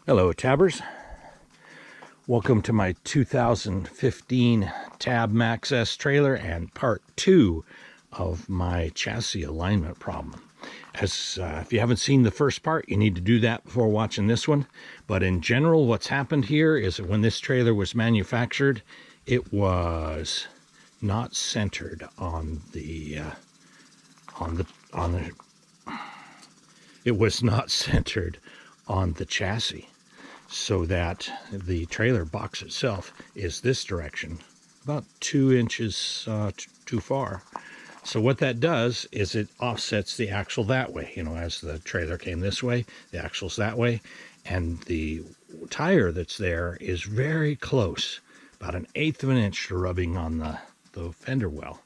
Hello, Tabbers. Welcome to my 2015 Tab Max S trailer and part 2 of my chassis alignment problem. If you haven't seen the first part, you need to do that before watching this one. But in general, what's happened here is that when this trailer was manufactured, it was not centered it was not centered on the chassis, so that the trailer box itself is this direction, about 2 inches too far. So what that does is it offsets the axle that way. You know, as the trailer came this way, the axle's that way, and the tire that's there is very close, about 1/8 of an inch to rubbing on the fender well.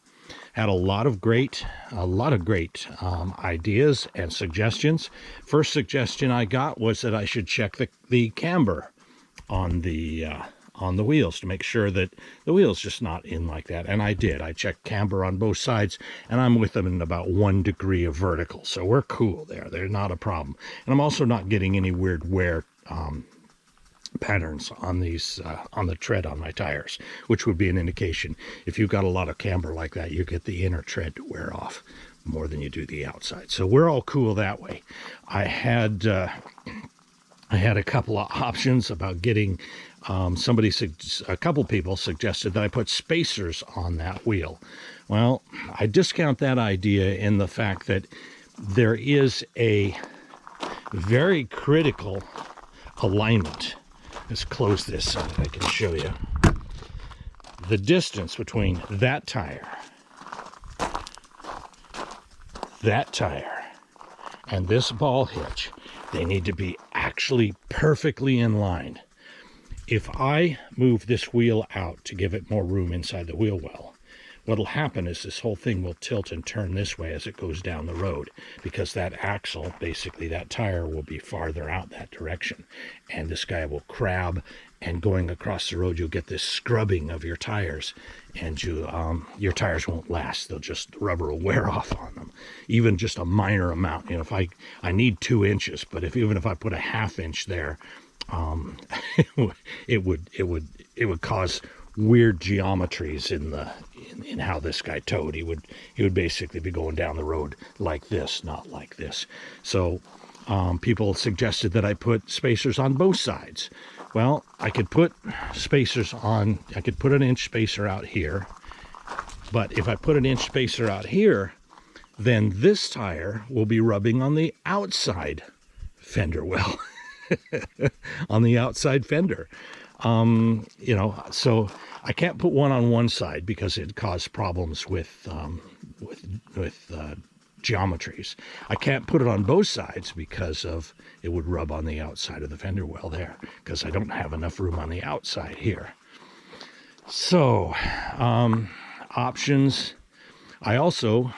Had a lot of great ideas and suggestions. First suggestion I got was that I should check the camber on the wheels to make sure that the wheel's just not in like that. And I did. I checked camber on both sides, and I'm with them in about 1 degree of vertical. So we're cool there. They're not a problem. And I'm also not getting any weird wear patterns on these on the tread on my tires, which would be an indication. If you've got a lot of camber like that, you get the inner tread to wear off more than you do the outside. So we're all cool that way. I had a couple of options about getting a couple people suggested that I put spacers on that wheel. Well, I discount that idea in the fact that there is a very critical alignment. Let's close this so that I can show you. The distance between that tire, and this ball hitch, they need to be actually perfectly in line. If I move this wheel out to give it more room inside the wheel well, what'll happen is this whole thing will tilt and turn this way as it goes down the road, because that axle, basically that tire, will be farther out that direction, and this guy will crab, and going across the road you'll get this scrubbing of your tires, and your tires won't last. They'll just, the rubber will wear off on them, even just a minor amount. You know, if I need 2 inches, but even if I put a 1/2 inch there, it would cause weird geometries in how this guy towed. He would basically be going down the road like this, not like this. So people suggested that I put spacers on both sides. Well, I could put spacers on, I could put an inch spacer out here, but if I put an inch spacer out here, then this tire will be rubbing on the outside fender well. On the outside fender. You know, so I can't put one on one side because it caused problems with geometries. I can't put it on both sides because it would rub on the outside of the fender well there, because I don't have enough room on the outside here. So options. I also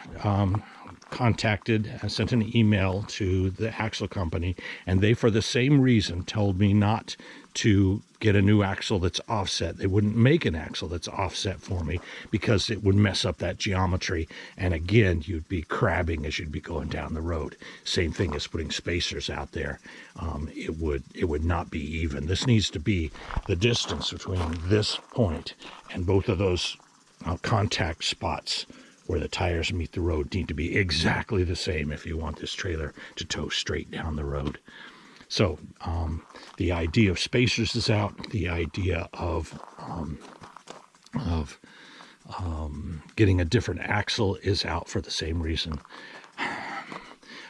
sent an email to the axle company, and they, for the same reason, told me not to get a new axle that's offset. They wouldn't make an axle that's offset for me because it would mess up that geometry, and again, you'd be crabbing as you'd be going down the road. Same thing as putting spacers out there. It would not be even. This needs to be, the distance between this point and both of those contact spots where the tires meet the road need to be exactly the same if you want this trailer to tow straight down the road. So the idea of spacers is out. The idea of getting a different axle is out for the same reason.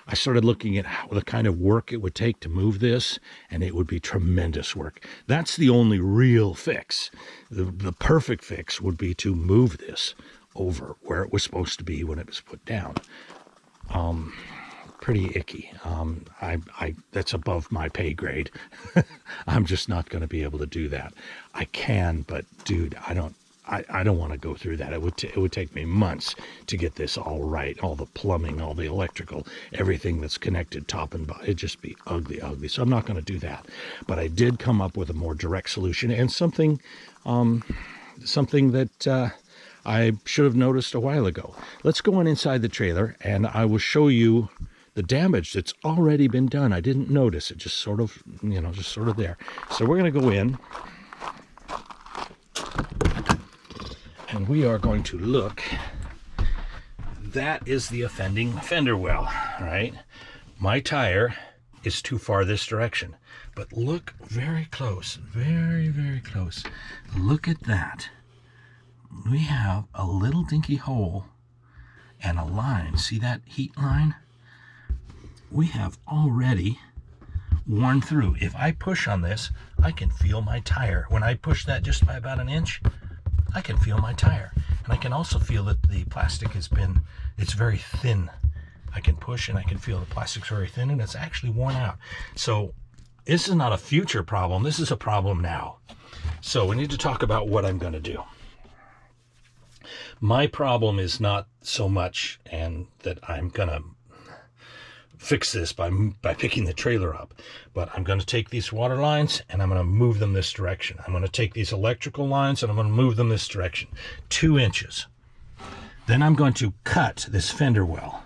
I started looking at the kind of work it would take to move this, and it would be tremendous work. That's the only real fix. The perfect fix would be to move this over where it was supposed to be when it was put down. Pretty icky. That's above my pay grade. I'm just not going to be able to do that. I can, but dude, I don't want to go through that. It would take me months to get this all right. All the plumbing, all the electrical, everything that's connected top and bottom. It'd just be ugly. So I'm not going to do that. But I did come up with a more direct solution, and something that I should have noticed a while ago. Let's go on inside the trailer, and I will show you the damage that's already been done. I didn't notice it, just sort of, just sort of there. So we're going to go in and we are going to look. That is the offending fender well, right? My tire is too far this direction, but look very close, very, very close. Look at that. We have a little dinky hole and a line. See that heat line? We have already worn through. If I push on this, I can feel my tire. When I push that just by about an inch, I can feel my tire. And I can also feel that the plastic it's very thin. I can push and I can feel the plastic's very thin and it's actually worn out. So this is not a future problem. This is a problem now. So we need to talk about what I'm going to do. My problem is not so much and that I'm going to fix this by picking the trailer up, but I'm going to take these water lines and I'm going to move them this direction. I'm going to take these electrical lines and I'm going to move them this direction, 2 inches. Then I'm going to cut this fender well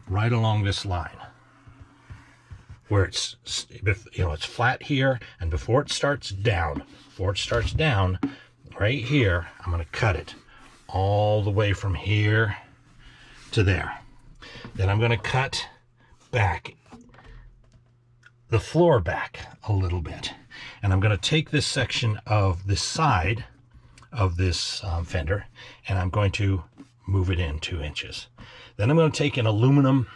right along this line where it's flat here, and before it starts down right here, I'm going to cut it all the way from here to there. Then I'm going to cut back the floor back a little bit, and I'm going to take this section of the side of this fender and I'm going to move it in 2 inches. Then I'm going to take an aluminum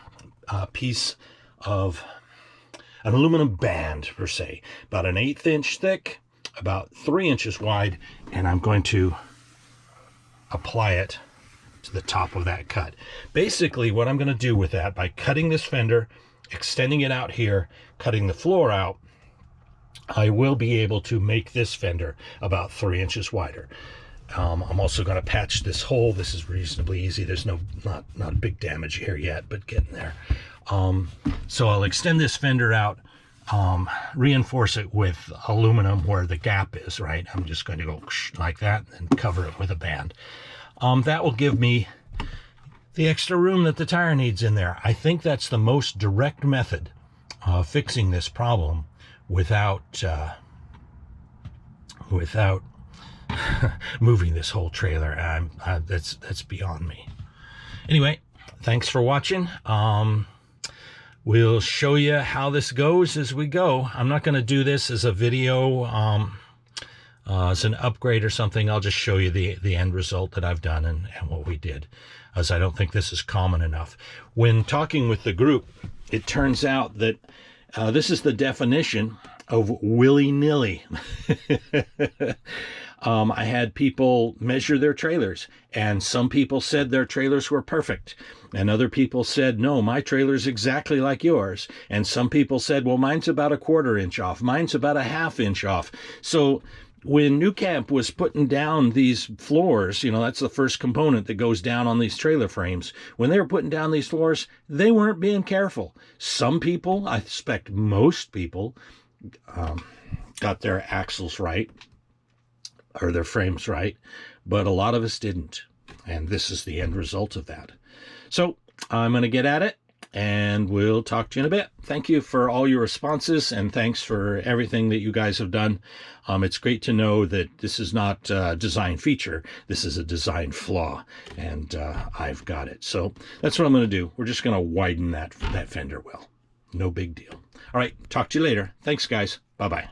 an aluminum band per se, about an 1/8 inch thick, about 3 inches wide, and I'm going to apply it to the top of that cut. Basically what I'm going to do with that, by cutting this fender, extending it out here, cutting the floor out, I will be able to make this fender about 3 inches wider. I'm also going to patch this hole. This is reasonably easy. There's not big damage here yet, but getting there. So I'll extend this fender out, reinforce it with aluminum where the gap is, right? I'm just going to go like that and cover it with a band. That will give me the extra room that the tire needs in there. I think that's the most direct method of fixing this problem without moving this whole trailer. That's beyond me. Anyway, thanks for watching. We'll show you how this goes as we go. I'm not going to do this as a video, as an upgrade or something. I'll just show you the end result that I've done and what we did, as I don't think this is common enough. When talking with the group, it turns out that this is the definition of willy-nilly. I had people measure their trailers, and some people said their trailers were perfect, and other people said, no, my trailer's exactly like yours. And some people said, well, mine's about a 1/4 inch off, mine's about a 1/2 inch off. So when Nucamp was putting down these floors, that's the first component that goes down on these trailer frames. When they were putting down these floors, they weren't being careful. Some people, I suspect most people, got their axles right, or their frames right, but a lot of us didn't. And this is the end result of that. So I'm going to get at it, and we'll talk to you in a bit. Thank you for all your responses, and thanks for everything that you guys have done. It's great to know that this is not a design feature. This is a design flaw, and I've got it. So that's what I'm going to do. We're just going to widen that fender well. No big deal. All right, talk to you later. Thanks, guys. Bye-bye.